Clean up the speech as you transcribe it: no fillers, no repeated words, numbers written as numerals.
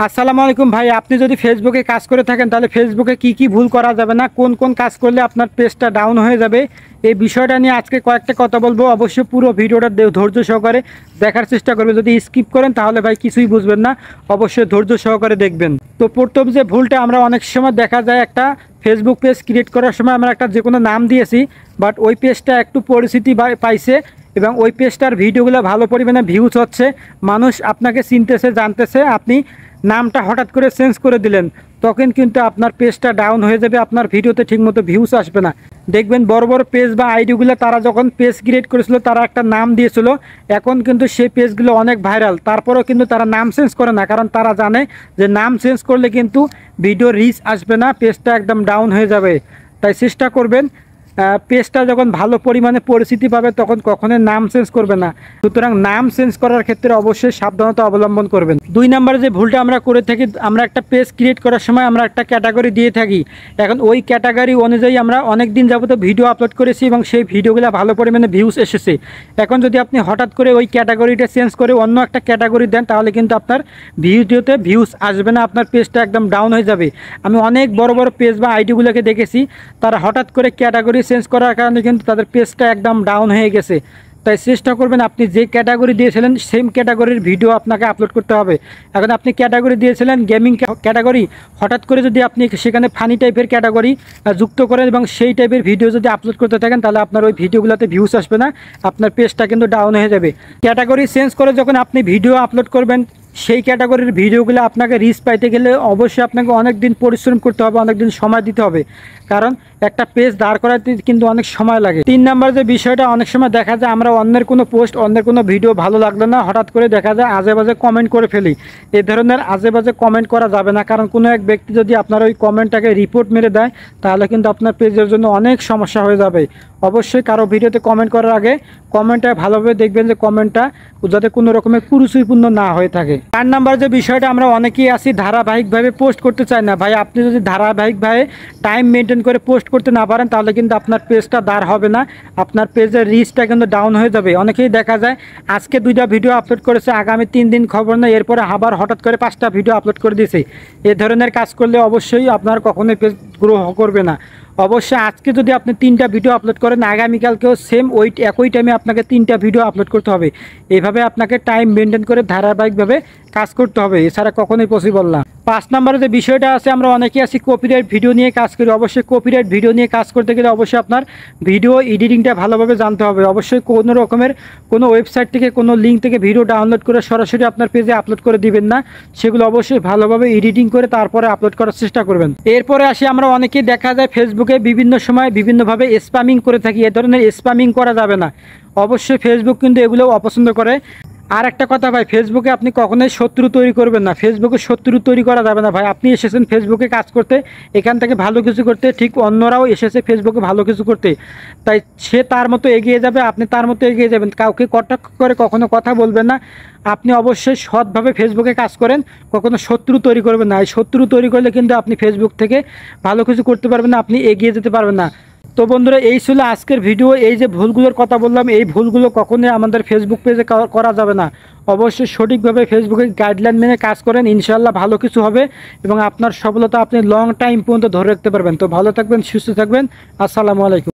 আসসালামু আলাইকুম ভাই, আপনি যদি ফেসবুকে কাজ করে থাকেন তাহলে ফেসবুকে কি ভুল করা যাবে না, কোন কোন কাজ করলে আপনার পেজটা ডাউন হয়ে যাবে, এই বিষয়টা নিয়ে আজকে কয়েকটা কথা বলবো। অবশ্যই পুরো ভিডিওটা ধৈর্য সহকারে দেখার চেষ্টা করবেন। যদি স্কিপ করেন তাহলে ভাই কিছুই বুঝবেন না, অবশ্যই ধৈর্য সহকারে দেখবেন। তো প্রথম যে ভুলটা আমরা অনেক সময় দেখা যায়, একটা ফেসবুক পেজ ক্রিয়েট করার সময় আমরা একটা যে কোনো নাম দিয়েছি, বাট ওই পেজটা একটু পরিচিতি পাইছে এবং ওই পেজটার ভিডিওগুলো ভালো পরিমাণে ভিউজ হচ্ছে, মানুষ আপনাকে চিনতেছে, জানতেছে। আপনি নামটা হঠাৎ করে চেঞ্জ করে দিলেন, তখন কিন্তু আপনার পেজটা ডাউন হয়ে যাবে, আপনার ভিডিওতে ঠিকমতো ভিউজ আসবে না। দেখবেন বড় বড় পেজ বা আইডিগুলো তারা যখন পেজ ক্রিয়েট করেছিল তারা একটা নাম দিয়েছিল, এখন কিন্তু সেই পেজগুলো অনেক ভাইরাল, তারপরেও কিন্তু তারা নাম চেঞ্জ করে না, কারণ তারা জানে যে নাম চেঞ্জ করলে কিন্তু ভিডিও রিচ আসবে না, পেজটা একদম ডাউন হয়ে যাবে। তাই চেষ্টা করবেন পেজটা যখন ভালো পরিমাণে পরিচিতি পাবে তখন কখনোই নাম চেঞ্জ করবে না। সুতরাং নাম চেঞ্জ করার ক্ষেত্রে অবশ্যই সাবধানতা অবলম্বন করবেন। 2 নম্বরে যে ভুলটা আমরা করে থাকি, আমরা একটা পেজ ক্রিয়েট করার সময় আমরা একটা ক্যাটাগরি দিয়ে থাকি। এখন ওই ক্যাটাগরি অনুযায়ী আমরা অনেক দিন যাবত ভিডিও আপলোড করেছি এবং সেই ভিডিওগুলো ভালো পরিমাণে ভিউজ এসেছে। এখন যদি আপনি হঠাৎ করে ওই ক্যাটাগরিটা চেঞ্জ করে অন্য একটা ক্যাটাগরি দেন তাহলে কিন্তু আপনার ভিডিওতে ভিউজ আসবে না, আপনার পেজটা একদম ডাউন হয়ে যাবে। আমি অনেক বড় বড় পেজ বা আইডিগুলোকে দেখেছি, তারা হঠাৎ করে ক্যাটাগরি চেঞ্জ করার কারণে কিন্তু তাদের পেজটা একদম ডাউন হয়ে গেছে। তাই চেষ্টা করবেন আপনি যে ক্যাটাগরি দিয়েছিলেন সেম ক্যাটাগরির ভিডিও আপনাকে আপলোড করতে হবে। এখন আপনি ক্যাটাগরি দিয়েছিলেন গেমিং ক্যাটাগরি, হঠাৎ করে যদি আপনি সেখানে ফানি টাইপের ক্যাটাগরি যুক্ত করেন এবং সেই টাইপের ভিডিও যদি আপলোড করতে থাকেন তাহলে আপনার ওই ভিডিওগুলোতে ভিউস আসবে না, আপনার পেজটা কিন্তু ডাউন হয়ে যাবে। ক্যাটাগরি চেঞ্জ করে যখন আপনি ভিডিও আপলোড করবেন, সেই ক্যাটাগরির ভিডিওগুলো আপনাকে রিচ পাইতে গেলে অবশ্যই আপনাকে অনেক দিন পরিশ্রম করতে হবে, অনেক দিন সময় দিতে হবে, কারণ একটা পেজ দাঁড় করাতে কিন্তু অনেক সময় লাগে। 3 নম্বর যে বিষয়টা, অনেক সময় দেখা যায় আমরা অন্যের কোনো পোস্ট, অন্যের কোনো ভিডিও ভালো লাগলো না, হঠাৎ করে দেখা যায় আজে বাজে কমেন্ট করে ফেলি। এই ধরনের আজে বাজে কমেন্ট করা যাবে না, কারণ কোনো এক ব্যক্তি যদি আপনার ওই কমেন্টটাকে রিপোর্ট মেরে দেয় তাহলে কিন্তু আপনার পেজের জন্য অনেক সমস্যা হয়ে যাবে। অবশ্যই কারো ভিডিওতে কমেন্ট করার আগে কমেন্টটা ভালোভাবে দেখবেন যে কমেন্টটা যাতে কোনো রকমের কুরুচিপূর্ণ না হয়ে থাকে। 4 নম্বর যে বিষয়টা, আমরা অনেকেই আছি ধারাবাহিকভাবে পোস্ট করতে চাই না। ভাই আপনি যদি ধারাবাহিকভাবে টাইম মেনটেন করে পোস্ট করতে না পারেন তাহলে কিন্তু আপনার পেজটা দাঁড় হবে না, আপনার পেজের রিচটা কিন্তু ডাউন হয়ে যাবে। অনেকেই দেখা যায় আজকে 2টা ভিডিও আপলোড করেছে, আগামী 3 দিন খবর নেই, এরপরে আবার হঠাৎ করে 5টা ভিডিও আপলোড করে দিয়েছে। এ ধরনের কাজ করলে অবশ্যই আপনার কখনোই পেজ গ্রো করবে না। অবশ্যই আজকে যদি আপনি 3টা ভিডিও আপলোড করেন, আগামীকালকেও সেম একই টাইমে আপনাকে 3টা ভিডিও আপলোড করতে হবে। এইভাবে আপনাকে টাইম মেনটেন করে ধারাবাহিকভাবে কাজ করতে হবে, এছাড়া কখনোই পসিবল না। 5 নম্বরে যে বিষয়টা আছে, আমরা অনেকেই আছি কপিরাইট ভিডিও নিয়ে কাজ করি। অবশ্যই কপিরাইট ভিডিও নিয়ে কাজ করতে গেলে অবশ্যই আপনার ভিডিও এডিটিংটা ভালোভাবে জানতে হবে। অবশ্যই কোনো রকমের কোনো ওয়েবসাইট থেকে কোনো লিঙ্ক থেকে ভিডিও ডাউনলোড করে সরাসরি আপনার পেজে আপলোড করে দিবেন না, সেগুলো অবশ্যই ভালোভাবে এডিটিং করে তারপরে আপলোড করার চেষ্টা করবেন। এরপরে আসি, আমরা অনেকেই দেখা যায় ফেসবুকে বিভিন্ন সময় বিভিন্নভাবে স্প্যামিং করে থাকি। এ ধরনের স্প্যামিং করা যাবে না, অবশ্যই ফেসবুক কিন্তু এগুলো অপছন্দ করে। আর একটা কথা ভাই, ফেসবুকে আপনি কখনোই শত্রু তৈরি করবেন না, ফেসবুকে শত্রু তৈরি করা যাবে না। ভাই আপনি এসেছেন ফেসবুকে কাজ করতে, এখান থেকে ভালো কিছু করতে, ঠিক অন্যরাও এসেছে ফেসবুকে ভালো কিছু করতে, তাই সে তার মতো এগিয়ে যাবে, আপনি তার মতো এগিয়ে যাবেন। কাউকে কটাক্ষ করে কখনো কথা বলবেন না, আপনি অবশ্যই সৎভাবে ফেসবুকে কাজ করেন, কখনো শত্রু তৈরি করবেন না। এই শত্রু তৈরি করলে কিন্তু আপনি ফেসবুক থেকে ভালো কিছু করতে পারবেন না, আপনি এগিয়ে যেতে পারবেন না। তো বন্ধুরা, এই ছিল আজকের ভিডিও। এই যে ভুলগুলোর কথা বললাম, এই ভুলগুলো কখনোই আমাদের ফেসবুক পেজে করা যাবে না। অবশ্যই সঠিকভাবে ফেসবুকের গাইডলাইন মেনে কাজ করেন, ইনশাআল্লাহ ভালো কিছু হবে এবং আপনার সফলতা আপনি লং টাইম পর্যন্ত ধরে রাখতে পারবেন। তো ভালো থাকবেন, সুস্থ থাকবেন। আসসালামু আলাইকুম।